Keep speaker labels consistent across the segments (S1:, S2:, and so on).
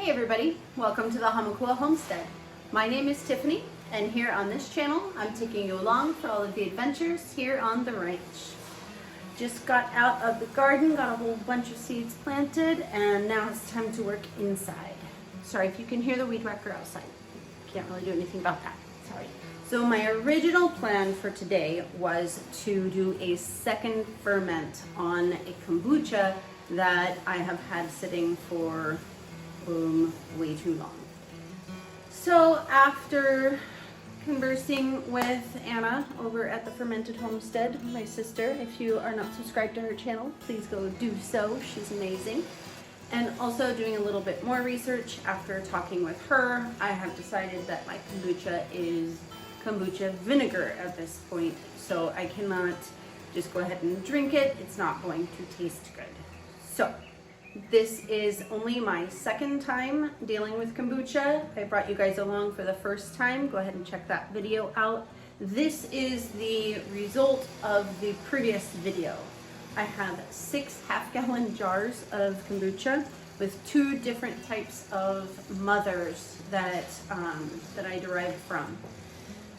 S1: Hey everybody, welcome to the Hamakua Homestead. My name is Tiffany, and here on this channel I'm taking you along for all of the adventures here on the ranch. Just got out of the garden, got a whole bunch of seeds planted, and now it's time to work inside. Sorry if you can hear the weed whacker outside. Can't really do anything about that, sorry. So my original plan for today was to do a second ferment on a kombucha that I have had sitting for way too long. So after conversing with Anna over at the Fermented Homestead, my sister, if you are not subscribed to her channel, please go do so. She's amazing. And also doing a little bit more research after talking with her, I have decided that my kombucha is kombucha vinegar at this point. So I cannot just go ahead and drink it. It's not going to taste good. So this is only my second time dealing with kombucha. I brought you guys along for the first time. Go ahead and check that video out. This is the result of the previous video. I have 6 half-gallon jars of kombucha with 2 different types of mothers that I derived from.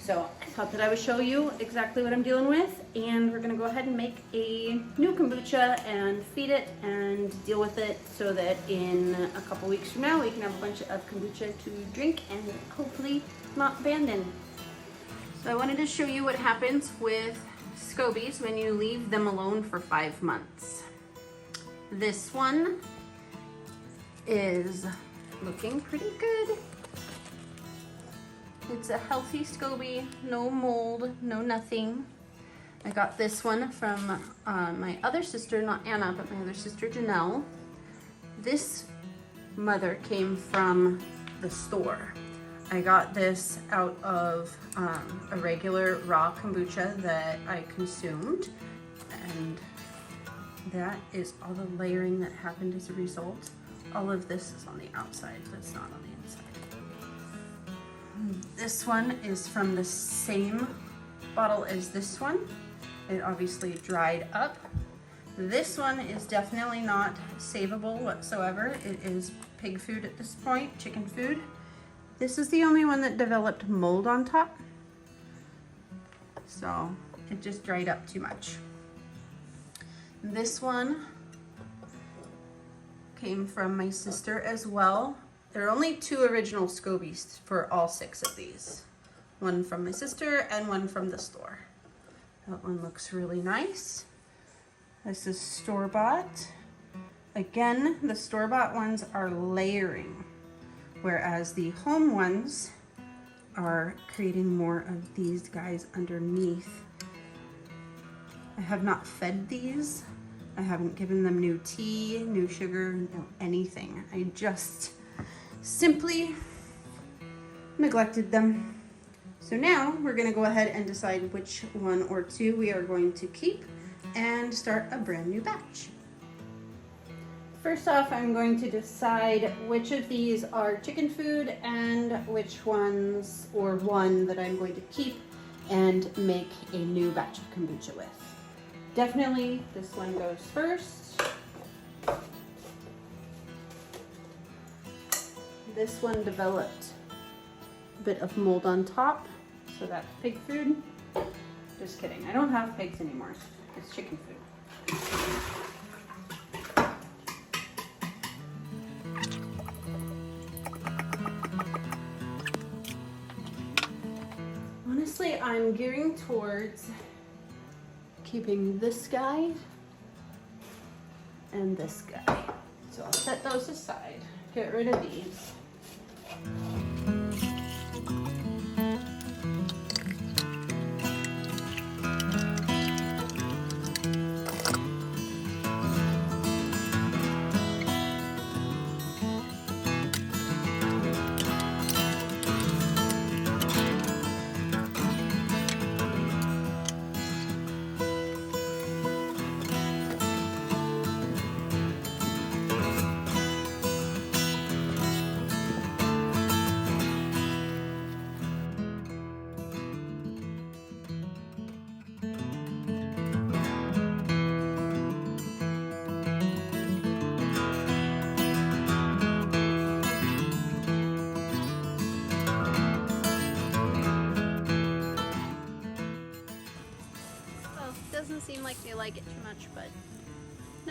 S1: So I thought that I would show you exactly what I'm dealing with, and we're gonna go ahead and make a new kombucha and feed it and deal with it so that in a couple weeks from now we can have a bunch of kombucha to drink and hopefully not abandon. So I wanted to show you what happens with scobies when you leave them alone for 5 months. This one is looking pretty good. It's a healthy SCOBY, no mold, no nothing. I got this one from my other sister, not Anna, but my other sister Janelle. This mother came from the store. I got this out of a regular raw kombucha that I consumed, and that is all the layering that happened as a result. All of this is on the outside, that's not on the inside. This one is from the same bottle as this one. It obviously dried up. This one is definitely not savable whatsoever. It is pig food at this point, chicken food. This is the only one that developed mold on top. So it just dried up too much. This one came from my sister as well. There are only 2 original scobies for all 6 of these. One from my sister and one from the store. That one looks really nice. This is store-bought. Again, the store-bought ones are layering, whereas the home ones are creating more of these guys underneath. I have not fed these. I haven't given them new tea, new sugar, no anything. I just simply neglected them. So now we're going to go ahead and decide which one or 2 we are going to keep and start a brand new batch. First off, I'm going to decide which of these are chicken food and which ones, or one that I'm going to keep and make a new batch of kombucha with. Definitely this one goes first. This one developed a bit of mold on top, so that's pig food. Just kidding, I don't have pigs anymore, it's chicken food. Honestly, I'm gearing towards keeping this guy and this guy. So I'll set those aside, get rid of these.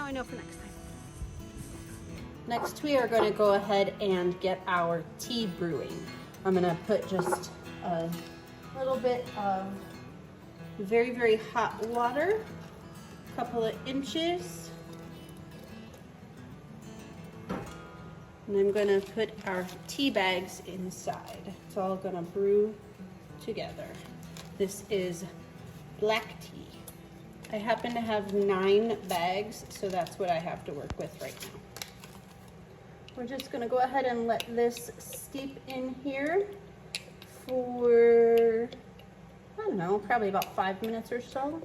S1: Now I know for next time. Next, we are going to go ahead and get our tea brewing. I'm going to put just a little bit of very, very hot water, a couple of inches. And I'm going to put our tea bags inside. It's all going to brew together. This is black tea. I happen to have 9 bags, so that's what I have to work with right now. We're just going to go ahead and let this steep in here for, I don't know, probably about 5 minutes or so.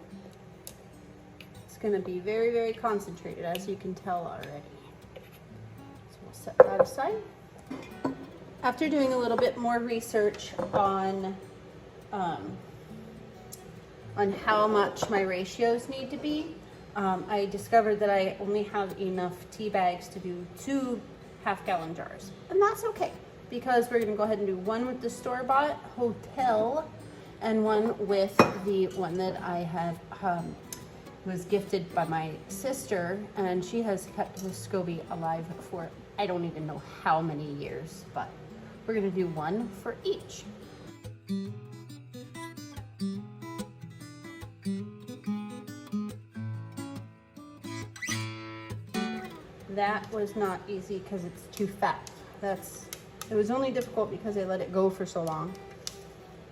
S1: It's going to be very, very concentrated, as you can tell already. So we'll set that aside. After doing a little bit more research on how much my ratios need to be, I discovered that I only have enough tea bags to do 2 half-gallon jars. And that's okay, because we're gonna go ahead and do one with the store-bought Hotel and one with the one that I have was gifted by my sister, and she has kept this SCOBY alive for I don't even know how many years, but we're gonna do one for each. That was not easy because it's too fat. It was only difficult because I let it go for so long.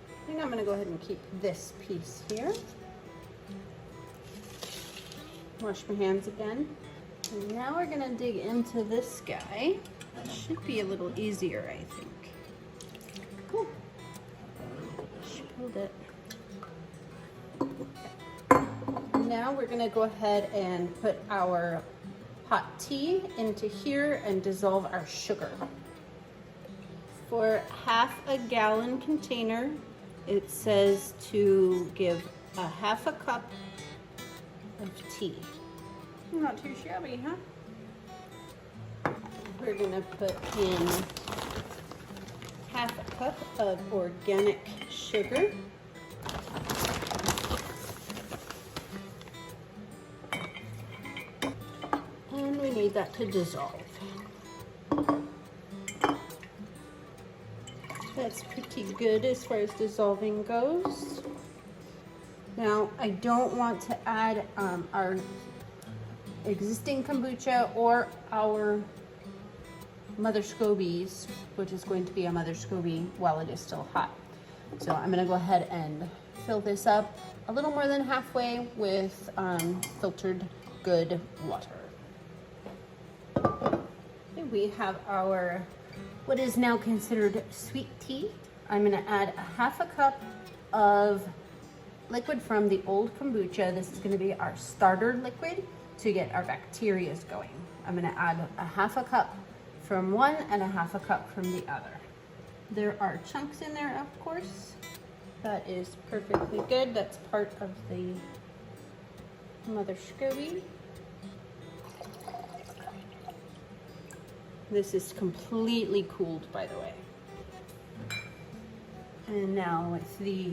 S1: I think I'm gonna go ahead and keep this piece here. Wash my hands again. And now we're gonna dig into this guy. That should be a little easier, I think. Cool. She pulled it. Okay. Now we're gonna go ahead and put our hot tea into here and dissolve our sugar. For half a gallon container, it says to give a half a cup of tea. Not too shabby, huh? We're gonna put in half a cup of organic sugar. And we need that to dissolve. That's pretty good as far as dissolving goes. Now, I don't want to add our existing kombucha or our mother SCOBYs, which is going to be a mother SCOBY while it is still hot. So I'm gonna go ahead and fill this up a little more than halfway with filtered good water. Okay, we have our what is now considered sweet tea. I'm gonna add a half a cup of liquid from the old kombucha. This is gonna be our starter liquid to get our bacteria going. I'm gonna add a half a cup from one and a half a cup from the other. There are chunks in there, of course. That is perfectly good. That's part of the mother SCOBY. This is completely cooled, by the way. And now with the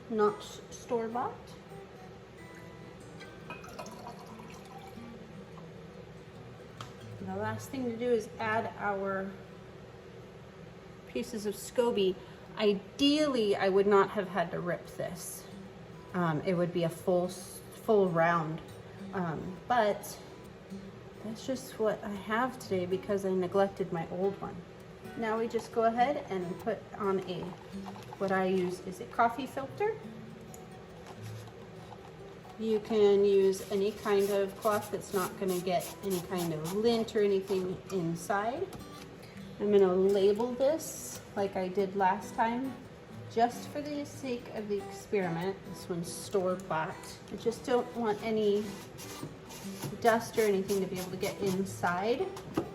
S1: not store-bought. The last thing to do is add our pieces of SCOBY. Ideally, I would not have had to rip this. It would be a full round, but that's just what I have today because I neglected my old one. Now we just go ahead and put on what I use is a coffee filter. You can use any kind of cloth that's not going to get any kind of lint or anything inside. I'm going to label this like I did last time, just for the sake of the experiment. This one's store-bought. I just don't want any dust or anything to be able to get inside,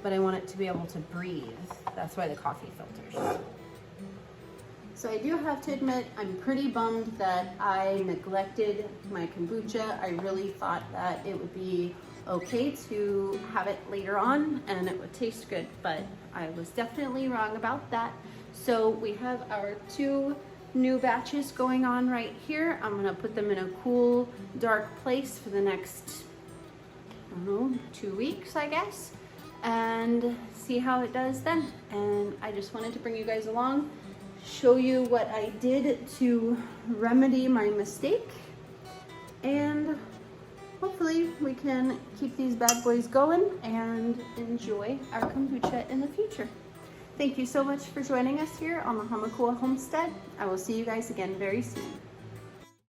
S1: but I want it to be able to breathe. That's why the coffee filters. So I do have to admit, I'm pretty bummed that I neglected my kombucha. I really thought that it would be okay to have it later on and it would taste good, but I was definitely wrong about that. So we have our 2 new batches going on right here. I'm gonna put them in a cool, dark place for the next don't know, 2 weeks, I guess, and see how it does then. And I just wanted to bring you guys along, show you what I did to remedy my mistake, and hopefully we can keep these bad boys going and enjoy our kombucha in the future. Thank you so much for joining us here on the Hamakua Homestead. I will see you guys again very soon.